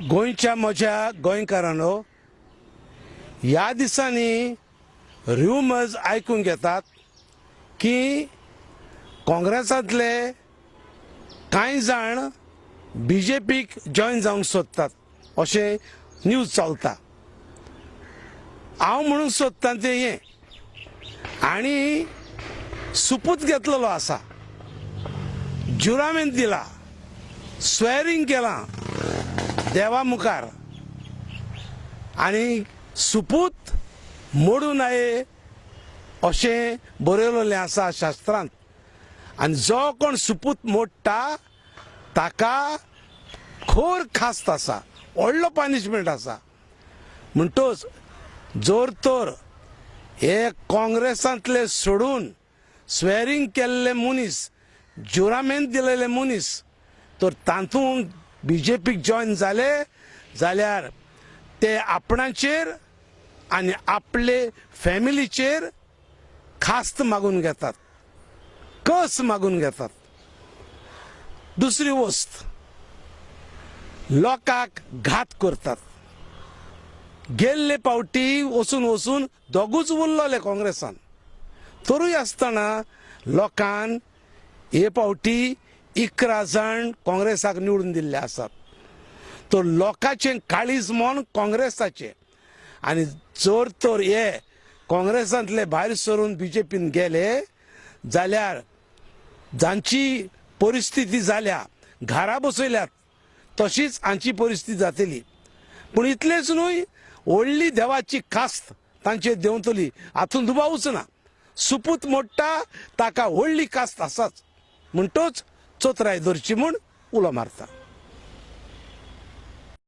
गोंयच्या म्हज्या गोंयकारांनो, ह्या दिसांनी र्यूमर्स आयकूंक येतात की काँग्रेसांतले कांय जाण बीजेपीक जॉयन जावंक सोदतात अशें न्यूज चलता। हांव म्हणूंक सोदतां तें हें, आनी सुपूत घेतलेलो आसा, जुरामेंत दिला, स्वेरींग केलां देवा मुखार, आनी सुपूत मोडूं नये अशें बरयलेलें आसा शास्त्रांत। आनी जो कोण सुपूत मोडटा ताका खोर खास्त आसा, व्हडलो पनिशमेंट आसा। म्हणटच जोर तर हे काँग्रेसांतले सोडून स्वेरींग केल्ले मनीस, जुरामेंत दिलेले मनीस तर तातूंत बीजेपीक जॉयन जाले जाल्यार ते आपणाचेर आनी आपले फॅमिलीचेर खास्त मागून घेतात, कस मागून घेतात। दुसरी वस्त, लोकांक घात करतात। गेल्ले पावटी वचून दोगूच उरलोले काँग्रेसान, तरूय आसतना लोकांन हे पावटी 11 जाण काँग्रेसाक निवडून दिल्ले आसात। तर लोकांचें काळीज म्हूण काँग्रेसाचें, आनी जर तर हे काँग्रेसांतले भायर सरून बीजेपीन गेले जाल्यार जांची परिस्थिती जाल्या, घरा बसयल्यात तशीच हांची परिस्थिती जातली। पूण इतलेंच न्हय, व्हडली देवाची कास्त तांचेर देंवतली, हातूंत दुबावूच ना। सुपूत मोडटा ताका व्हडली कास्त आसाच, म्हणटच चोतराय धरची म्हूण उलो मारता।